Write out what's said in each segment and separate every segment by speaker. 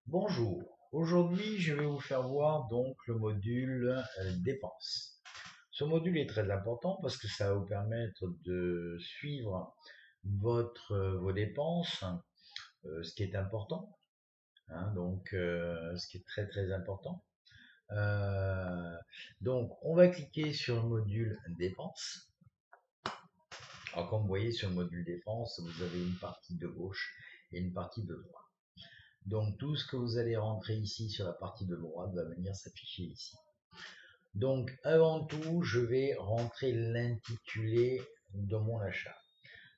Speaker 1: Bonjour, aujourd'hui je vais vous faire voir donc le module dépenses. Ce module est très important parce que ça va vous permettre de suivre vos dépenses, ce qui est important, hein, ce qui est très très important. Euh, donc on va cliquer sur le module dépenses. Alors comme vous voyez sur le module dépenses, vous avez une partie de gauche et une partie de droite. Donc tout ce que vous allez rentrer ici sur la partie de droite va venir s'afficher ici. Donc avant tout, je vais rentrer l'intitulé de mon achat.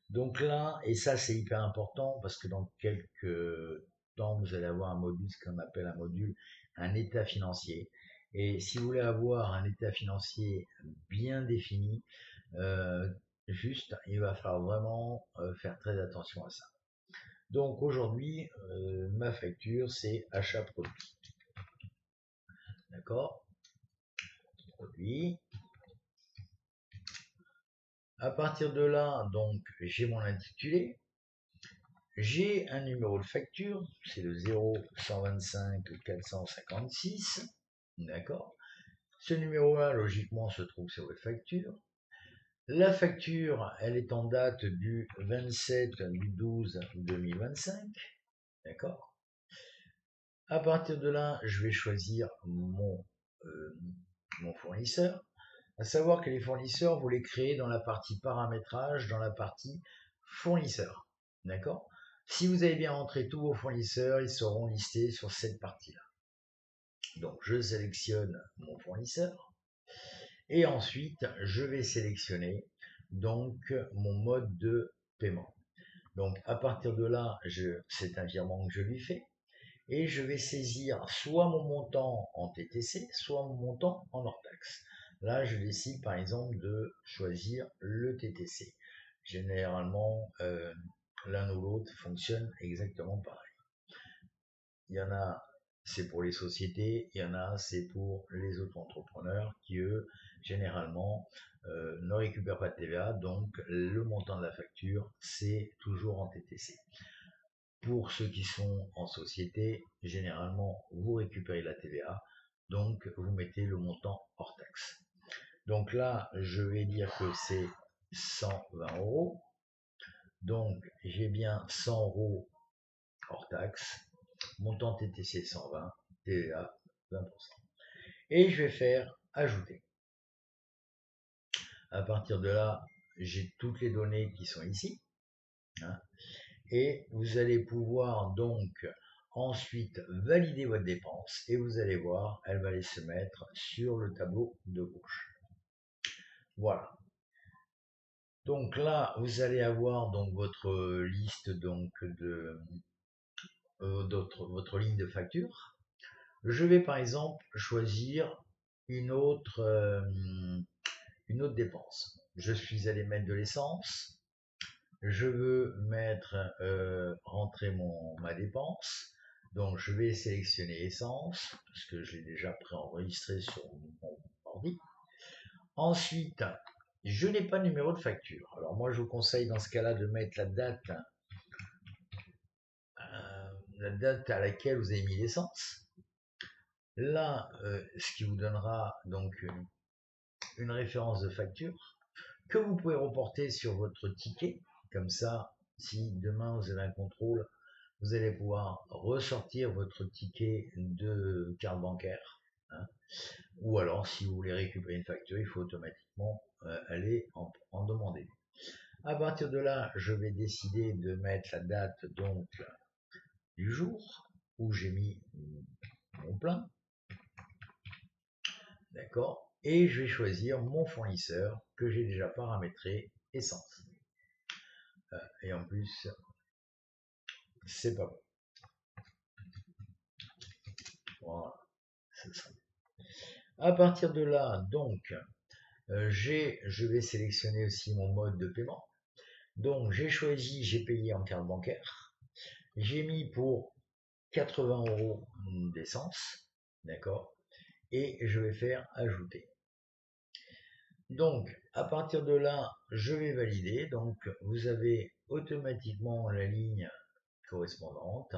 Speaker 1: Donc là, et ça c'est hyper important parce que dans quelques temps, vous allez avoir un module, ce qu'on appelle un module, un état financier. Et si vous voulez avoir un état financier bien défini, euh, il va falloir vraiment faire très attention à ça. Donc aujourd'hui, ma facture, c'est achat produit. D'accord? Produit. À partir de là, donc, j'ai mon intitulé. J'ai un numéro de facture, c'est le 0125 456. D'accord? Ce numéro-là, logiquement, se trouve sur votre facture. La facture, elle est en date du 27 du 12 2025. D'accord? À partir de là, je vais choisir mon fournisseur. À savoir que les fournisseurs, vous les créez dans la partie paramétrage, dans la partie fournisseur. D'accord? Si vous avez bien rentré tous vos fournisseurs, ils seront listés sur cette partie-là. Donc, je sélectionne mon fournisseur et ensuite, je vais sélectionner donc mon mode de paiement. Donc, à partir de là, c'est un virement que je lui fais et je vais saisir soit mon montant en TTC, soit mon montant en hors taxe. Là, je décide par exemple de choisir le TTC. Généralement, l'un ou l'autre fonctionne exactement pareil. Il y en a, c'est pour les sociétés, il y en a, c'est pour les auto-entrepreneurs qui, eux, généralement, ne récupèrent pas de TVA, donc le montant de la facture, c'est toujours en TTC. Pour ceux qui sont en société, généralement, vous récupérez la TVA, donc vous mettez le montant hors taxe. Donc là, je vais dire que c'est 120 euros. Donc j'ai bien 100 euros hors taxe, montant TTC 120, TVA 20%. Et je vais faire ajouter. À partir de là, j'ai toutes les données qui sont ici. Hein, et vous allez pouvoir donc ensuite valider votre dépense et vous allez voir, elle va aller se mettre sur le tableau de gauche. Voilà. Donc là, vous allez avoir donc votre liste donc de votre ligne de facture. Je vais par exemple choisir une autre euh, une autre dépense. Je suis allé mettre de l'essence. Je veux mettre rentrer ma dépense. Donc je vais sélectionner essence parce que je l'ai déjà préenregistré sur mon ordi. Ensuite, je n'ai pas de numéro de facture. Alors moi je vous conseille dans ce cas-là de mettre la date à laquelle vous avez mis l'essence. Là, ce qui vous donnera donc une référence de facture que vous pouvez reporter sur votre ticket. Comme ça, si demain vous avez un contrôle, vous allez pouvoir ressortir votre ticket de carte bancaire. Hein. Ou alors, si vous voulez récupérer une facture, il faut automatiquement aller en demander. À partir de là, je vais décider de mettre la date donc du jour où j'ai mis mon plein. D'accord? Et je vais choisir mon fournisseur que j'ai déjà paramétré essence. Et en plus, c'est pas bon. Voilà, c'est ça. À partir de là, donc, je vais sélectionner aussi mon mode de paiement. Donc, j'ai choisi, j'ai payé en carte bancaire. J'ai mis pour 80 euros d'essence. D'accord? Et je vais faire ajouter. Donc, à partir de là, je vais valider. Donc, vous avez automatiquement la ligne correspondante.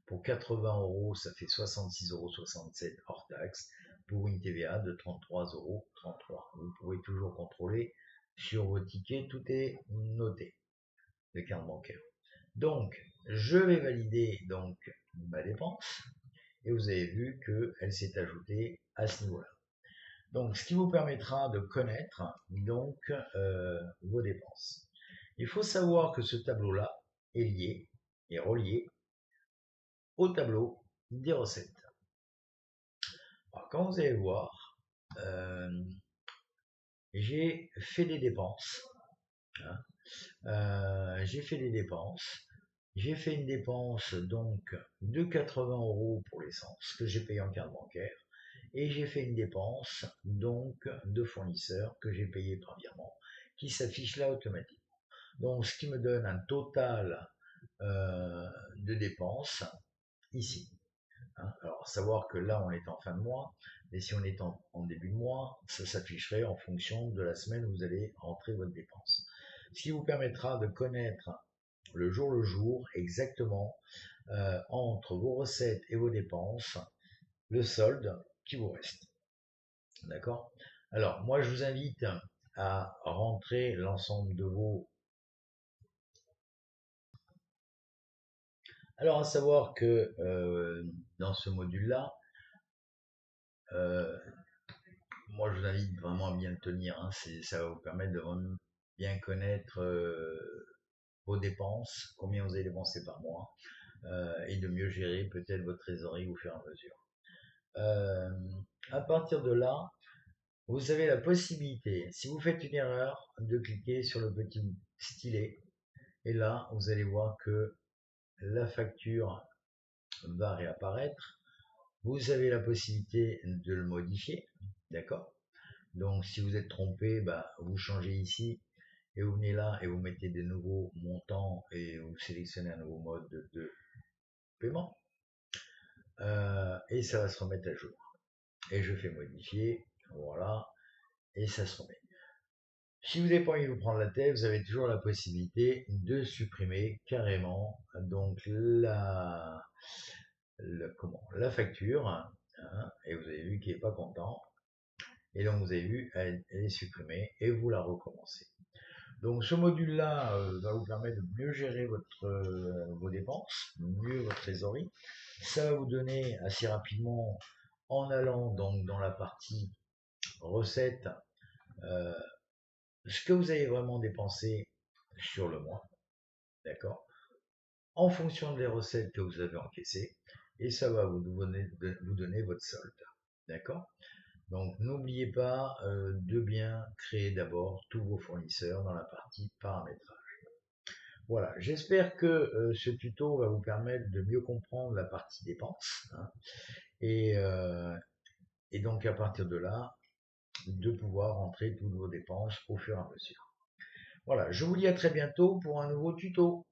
Speaker 1: Pour 80 €, ça fait 66,67 € hors taxe, pour une TVA de 33,33 €. Vous pouvez toujours contrôler sur vos tickets, tout est noté, de carte bancaire. Donc, je vais valider donc ma dépense, et vous avez vu qu'elle s'est ajoutée à ce niveau-là. Donc, ce qui vous permettra de connaître donc vos dépenses. Il faut savoir que ce tableau-là est lié et relié au tableau des recettes. Alors, quand vous allez voir, j'ai fait des dépenses. J'ai fait des dépenses. J'ai fait une dépense donc de 80 € pour l'essence que j'ai payé en carte bancaire. Et j'ai fait une dépense donc de fournisseur que j'ai payé par virement, qui s'affiche là automatiquement. Donc, ce qui me donne un total de dépenses ici. Alors, savoir que là, on est en fin de mois, mais si on est en début de mois, ça s'afficherait en fonction de la semaine où vous allez rentrer votre dépense. Ce qui vous permettra de connaître le jour exactement entre vos recettes et vos dépenses, le solde qui vous reste. D'accord? Alors, moi, je vous invite à rentrer l'ensemble de vos... Alors, à savoir que dans ce module-là, moi, je vous invite vraiment à bien le tenir. Ça va vous permettre de vraiment bien connaître vos dépenses, combien vous avez dépensé par mois, et de mieux gérer peut-être votre trésorerie au fur et à mesure. À partir de là, vous avez la possibilité, si vous faites une erreur, de cliquer sur le petit stylet. Et là, vous allez voir que la facture va réapparaître. Vous avez la possibilité de le modifier. D'accord? Donc, si vous êtes trompé, vous changez ici et vous venez là et vous mettez des nouveaux montants et vous sélectionnez un nouveau mode de paiement. Et ça va se remettre à jour. Et je fais modifier. Voilà. Et ça se remet. Si vous n'avez pas envie de vous prendre la tête, vous avez toujours la possibilité de supprimer carrément donc la facture. Et vous avez vu qu'il n'est pas content. Et donc vous avez vu, elle est supprimée et vous la recommencez. Donc ce module-là va vous permettre de mieux gérer vos dépenses, mieux votre trésorerie. Ça va vous donner assez rapidement, en allant donc dans la partie recettes, ce que vous avez vraiment dépensé sur le mois, d'accord, en fonction des recettes que vous avez encaissées, et ça va vous donner votre solde, d'accord. Donc n'oubliez pas de bien créer d'abord tous vos fournisseurs dans la partie paramétrage. Voilà, j'espère que ce tuto va vous permettre de mieux comprendre la partie dépenses, et donc à partir de là, de pouvoir entrer toutes vos dépenses au fur et à mesure. Voilà, je vous dis à très bientôt pour un nouveau tuto.